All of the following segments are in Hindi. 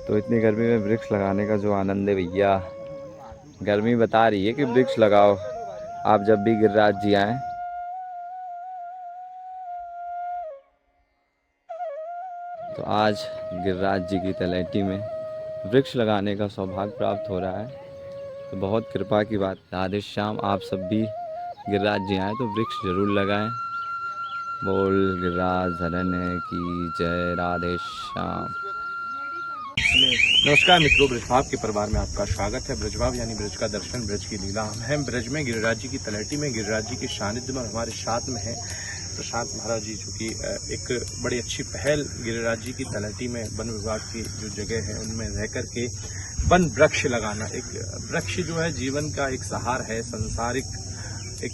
तो इतनी गर्मी में वृक्ष लगाने का जो आनंद है भैया, गर्मी बता रही है कि वृक्ष लगाओ। आप जब भी गिरिराज जी आएँ तो आज गिरिराज जी की तलहटी में वृक्ष लगाने का सौभाग्य प्राप्त हो रहा है, तो बहुत कृपा की बात है। आज शाम आप सब भी गिरिराज जी आएँ तो वृक्ष जरूर लगाएं। बोल गिरिराज धरने की जय, राधे श्याम। नमस्कार मित्रों, ब्रजभाव के परिवार में आपका स्वागत है। ब्रजभाव यानी ब्रज का दर्शन, ब्रज की लीला। हम हैं ब्रज में गिरिराज जी की तलहटी में, गिरिराज जी के सानिध्य में। हमारे साथ में है प्रशांत महाराज जी, जो कि एक बड़ी अच्छी पहल गिरिराज जी की तलहटी में वन विभाग की जो जगह है उनमें रह करके वन वृक्ष लगाना। एक वृक्ष जो है जीवन का एक सहार है, संसारिक एक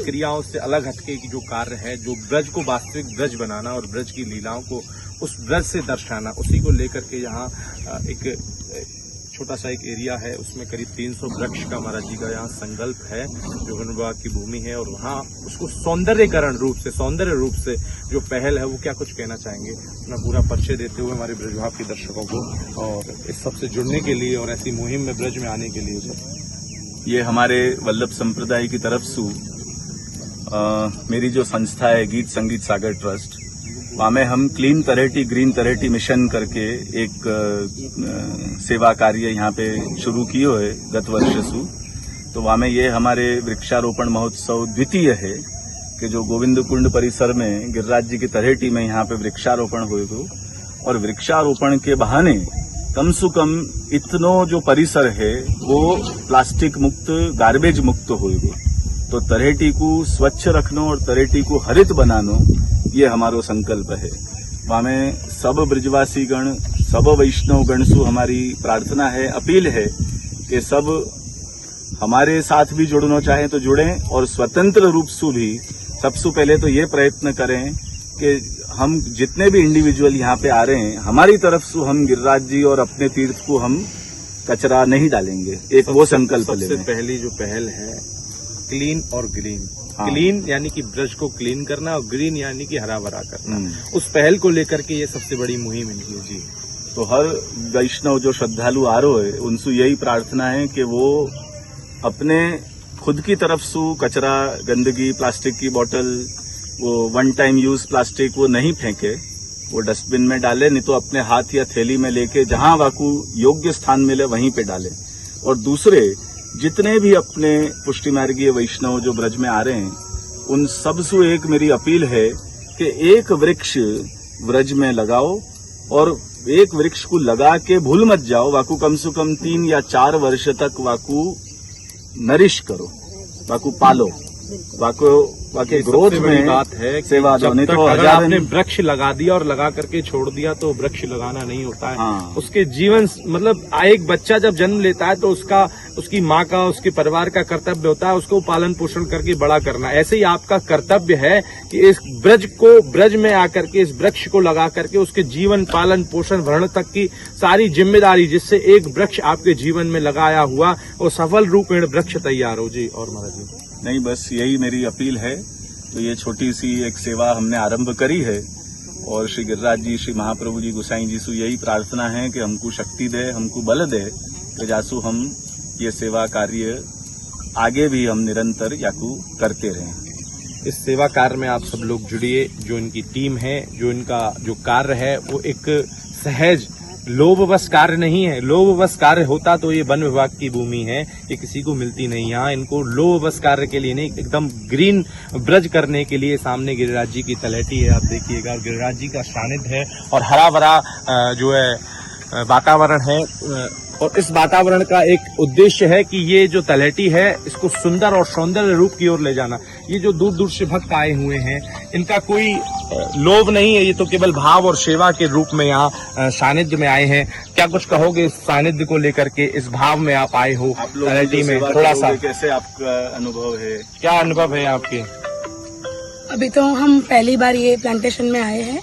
क्रियाओं से अलग हटके की जो कार्य है, जो ब्रज को वास्तविक ब्रज बनाना और ब्रज की लीलाओं को उस ब्रज से दर्शाना, उसी को लेकर के यहाँ एक छोटा सा एक एरिया है, उसमें करीब 300 वृक्ष का महाराज जी का यहाँ संकल्प है, जो वन विभाग की भूमि है। और वहाँ उसको सौंदर्य रूप से जो पहल है, वो क्या कुछ कहना चाहेंगे अपना पूरा परिचय देते हुए हमारे ब्रजभाव के दर्शकों को, और इस सबसे जुड़ने के लिए और ऐसी मुहिम में ब्रज में आने के लिए। ये हमारे वल्लभ संप्रदाय की तरफ से मेरी जो संस्था है गीत संगीत सागर ट्रस्ट, वहाँ में हम क्लीन तलहटी ग्रीन तलहटी मिशन करके एक सेवा कार्य यहाँ पे शुरू किए है गत वर्ष सु। तो वहाँ में ये हमारे वृक्षारोपण महोत्सव द्वितीय है कि जो गोविंद कुंड परिसर में गिरिराज जी की तलहटी में यहाँ पे वृक्षारोपण हुए थे, और वृक्षारोपण के बहाने कम से कम इतनो जो परिसर है वो प्लास्टिक मुक्त, गार्बेज मुक्त होएगो। तो तलहटी को स्वच्छ रखनो और तलहटी को हरित बनानो, ये हमारो संकल्प है। वहाँ में सब ब्रजवासी गण, सब वैष्णव गण से हमारी प्रार्थना है, अपील है कि सब हमारे साथ भी जुड़ना चाहें तो जुड़ें, और स्वतंत्र रूप से भी सबसे पहले तो ये प्रयत्न करें कि हम जितने भी इंडिविजुअल यहाँ पे आ रहे हैं, हमारी तरफ से हम गिरिराज जी और अपने तीर्थ को हम कचरा नहीं डालेंगे। एक वो संकल्प ले। सबसे पहली जो पहल है क्लीन और ग्रीन। हाँ। क्लीन यानी कि ब्रज को क्लीन करना, और ग्रीन यानी कि हरा भरा करना। उस पहल को लेकर के ये सबसे बड़ी मुहिम इनकी है जी। तो हर वैष्णव जो श्रद्धालु आ रहे है, उनसे यही प्रार्थना है कि वो अपने खुद की तरफ से कचरा, गंदगी, प्लास्टिक की बोतल, वो वन टाइम यूज प्लास्टिक वो नहीं फेंके, वो डस्टबिन में डाले, नहीं तो अपने हाथ या थैली में लेके जहां वाकू योग्य स्थान मिले वहीं पे डाले। और दूसरे जितने भी अपने पुष्टि मार्गीय वैष्णव जो ब्रज में आ रहे हैं, उन सब से एक मेरी अपील है कि एक वृक्ष ब्रज में लगाओ, और एक वृक्ष को लगा के भूल मत जाओ, वाकू कम से कम 3 या 4 वर्ष तक वाकू नरिश करो, वाकू पालो, वाकई ग्रोथ में बात है कि सेवा जब नहीं तक तो अगर आपने वृक्ष लगा दिया और लगा करके छोड़ दिया तो वृक्ष लगाना नहीं होता है। हाँ। उसके जीवन, मतलब एक बच्चा जब जन्म लेता है तो उसकी माँ का, उसके परिवार का कर्तव्य होता है उसको पालन पोषण करके बड़ा करना। ऐसे ही आपका कर्तव्य है कि इस ब्रज में आकर के इस वृक्ष को लगा करके उसके जीवन, पालन पोषण, भरण तक की सारी जिम्मेदारी, जिससे एक वृक्ष आपके जीवन में लगाया हुआ और सफल रूपेण वृक्ष तैयार हो जी। और महाराज जी नहीं, बस यही मेरी अपील है। तो ये छोटी सी एक सेवा हमने आरंभ करी है, और श्री गिरिराज जी, श्री महाप्रभु जी, गोसाई जी से यही प्रार्थना है कि हमको शक्ति दे, हमको बल दे, कि जासू हम ये सेवा कार्य आगे भी हम निरंतर याकू करते रहें। इस सेवा कार्य में आप सब लोग जुड़िए। जो इनकी टीम है, जो इनका जो कार्य है, वो एक सहज लोभवश कार्य नहीं है। लोभवश कार्य होता तो ये वन विभाग की भूमि है, ये किसी को मिलती नहीं। यहाँ इनको लोभवश कार्य के लिए नहीं, एकदम ग्रीन ब्रज करने के लिए सामने गिरिराज जी की तलहटी है, आप देखिएगा, गिरिराज जी का सानिध्य है और हरा भरा जो है वातावरण है। और इस वातावरण का एक उद्देश्य है कि ये जो तलहटी है इसको सुंदर और सौंदर्य रूप की ओर ले जाना। ये जो दूर दूर से भक्त आए हुए हैं, इनका कोई लोभ नहीं है, ये तो केवल भाव और सेवा के रूप में यहाँ सानिध्य में आए हैं। क्या कुछ कहोगे इस सानिध्य को लेकर के, इस भाव में आप आए हो तलहटी में? थोड़ा सा कैसे आपका अनुभव है, क्या अनुभव है आपके? अभी तो हम पहली बार ये प्लांटेशन में आए हैं।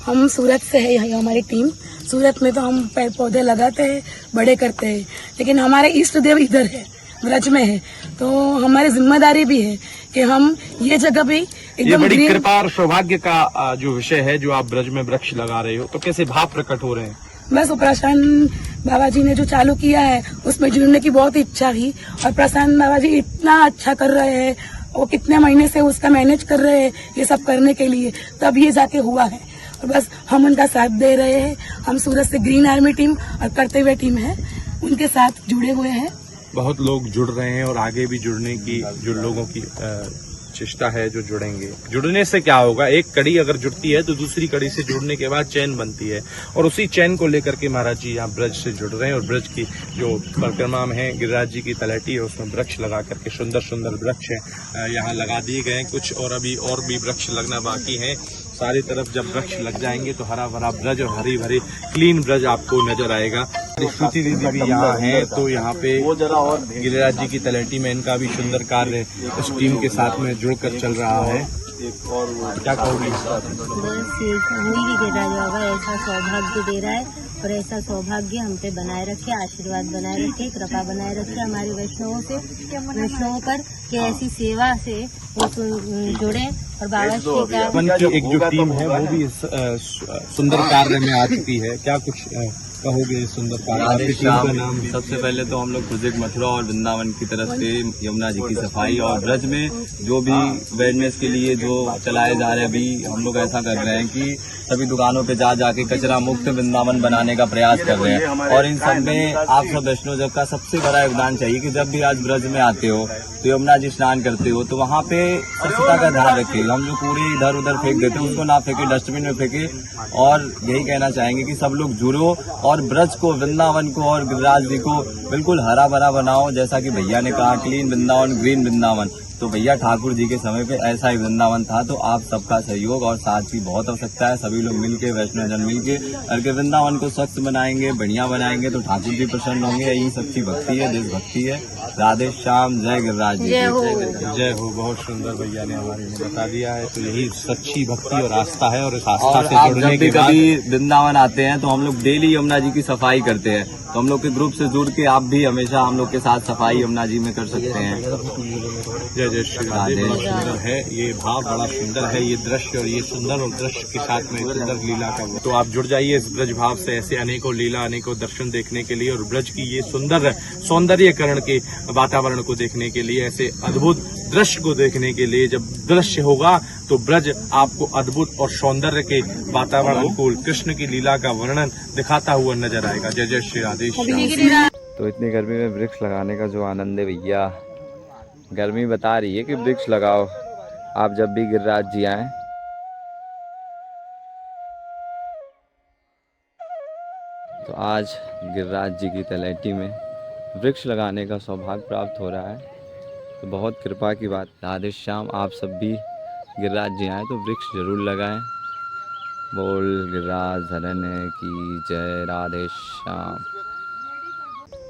हम सूरत से है, यही हमारी टीम। सूरत में तो हम पेड़ पौधे लगाते हैं, बड़े करते हैं, लेकिन हमारे इष्ट देव इधर है, ब्रज में है। तो हमारी जिम्मेदारी भी है कि हम ये जगह भी ये बड़ी कृपा और सौभाग्य का जो विषय है, जो आप ब्रज में वृक्ष लगा रहे हो, तो कैसे भाव प्रकट हो रहे हैं? बस वो प्रशांत बाबा जी ने जो चालू किया है उसमें जुड़ने की बहुत इच्छा थी। और प्रशांत बाबा जी इतना अच्छा कर रहे हैं, वो कितने महीने से उसका मैनेज कर रहे हैं ये सब करने के लिए, तब ये जाके हुआ है। और बस हम उनका साथ दे रहे हैं। हम सूरत से ग्रीन आर्मी टीम और करते हुए टीम है, उनके साथ जुड़े हुए हैं। बहुत लोग जुड़ रहे हैं और आगे भी जुड़ने की जो लोगों की चेष्टा है, जो जुड़ेंगे। जुड़ने से क्या होगा, एक कड़ी अगर जुड़ती है तो दूसरी कड़ी से जुड़ने के बाद चैन बनती है, और उसी चैन को लेकर के महाराज जी यहाँ ब्रज से जुड़ रहे हैं। और ब्रज की जो परिक्रमा में है, गिरिराज जी की तलहटी है, उसमें वृक्ष लगा करके सुंदर सुंदर वृक्ष है यहाँ लगा दिए गए हैं कुछ, और अभी और भी वृक्ष लगना बाकी है। सारी तरफ जब वृक्ष लग जाएंगे तो हरा भरा ब्रज और हरी भरी क्लीन ब्रज आपको नजर आएगा। श्रुति दीदी भी यहाँ है, तो यहाँ पे गिरिराज जी की तलहटी में इनका भी सुंदर कार्य इस टीम के साथ में जुड़कर चल रहा है। क्या कहोगी? बस ये कहूँगी कि गिरिराज बाबा ऐसा सौभाग्य दे रहा है, और ऐसा सौभाग्य हम पे बनाए रखे, आशीर्वाद बनाए रखे, कृपा बनाए रखे हमारे वैष्णवों पर, कि ऐसी सेवा से वो जुड़े और बाबा श्री का एक जो टीम है वो भी इस सुंदर कार्य में आ चुकी है। क्या कुछ कहोगे सुंदर कार्य? आपकी टीम का नाम? सबसे पहले तो हम लोग खुद मथुरा और वृंदावन की तरफ से यमुना जी की सफाई और ब्रज में जो भी अवेयरनेस के लिए जो चलाए जा रहे हैं, अभी हम लोग ऐसा कर रहे हैं कि सभी दुकानों पे जाके कचरा मुक्त वृंदावन बनाने का प्रयास कर रहे हैं। और इन सब में आप सब वैष्णव जब का सबसे बड़ा योगदान चाहिए कि जब भी आज ब्रज में आते हो तो यमुना जी स्नान करते हो तो वहाँ पे स्वच्छता का ध्यान रखें। हम जो कूड़े इधर उधर फेंक देते हैं उसको ना फेंके, डस्टबिन में फेंके। और यही कहना चाहेंगे कि सब लोग जुड़ो और ब्रज को, वृंदावन को और गिरिराज जी को बिल्कुल हरा भरा बनाओ। जैसा कि भैया ने कहा, क्लीन वृंदावन, ग्रीन वृंदावन। तो भैया ठाकुर जी के समय पे ऐसा ही वृंदावन था। तो आप सबका सहयोग और साथ की बहुत आवश्यकता है। सभी लोग मिलके, वैष्णव जन मिलके अगर वृंदावन को स्वच्छ बनाएंगे, बढ़िया बनाएंगे तो ठाकुर जी प्रसन्न होंगे। यही सच्ची भक्ति है, देशभक्ति है। राधे श्याम, जय गिरिराज जी, जय हो। बहुत सुंदर भैया ने हमारे लिए बता दिया है। तो यही सच्ची भक्ति और आस्था है, और इस आस्था से जुड़ने के बाद कभी वृंदावन आते हैं तो हम लोग डेली यमुना जी की सफाई करते हैं। तो हम लोग के ग्रुप से जुड़ के आप भी हमेशा हम लोग के साथ सफाई यमुना जी में कर सकते हैं। जय जय श्री राधे। बड़ा सुंदर है ये भाव, बड़ा सुंदर है ये दृश्य, और ये सुंदर और दृश्य के साथ में सुंदर लीला का। तो आप जुड़ जाइए इस ब्रज भाव से, ऐसे अनेकों लीला, अनेकों दर्शन देखने के लिए, और ब्रज की ये सुंदर सौंदर्यकरण के वातावरण को देखने के लिए, ऐसे अद्भुत दृश्य को देखने के लिए। जब दृश्य होगा तो ब्रज आपको अद्भुत और सौंदर्य के वातावरण को, कृष्ण की लीला का वर्णन दिखाता हुआ नजर आएगा। जय जय श्री राधे श्याम। तो इतनी गर्मी में वृक्ष लगाने का जो आनंद है भैया, गर्मी बता रही है कि वृक्ष लगाओ आप जब भी गिरिराज जी आए। तो आज गिरिराज जी की तलहटी में वृक्ष लगाने का सौभाग्य प्राप्त हो रहा है, तो बहुत कृपा की बात। राधे श्याम, आप सब भी गिरिराज जी आए तो वृक्ष जरूर लगाएं। बोल गिरिराज धरने की जय। राधे श्याम।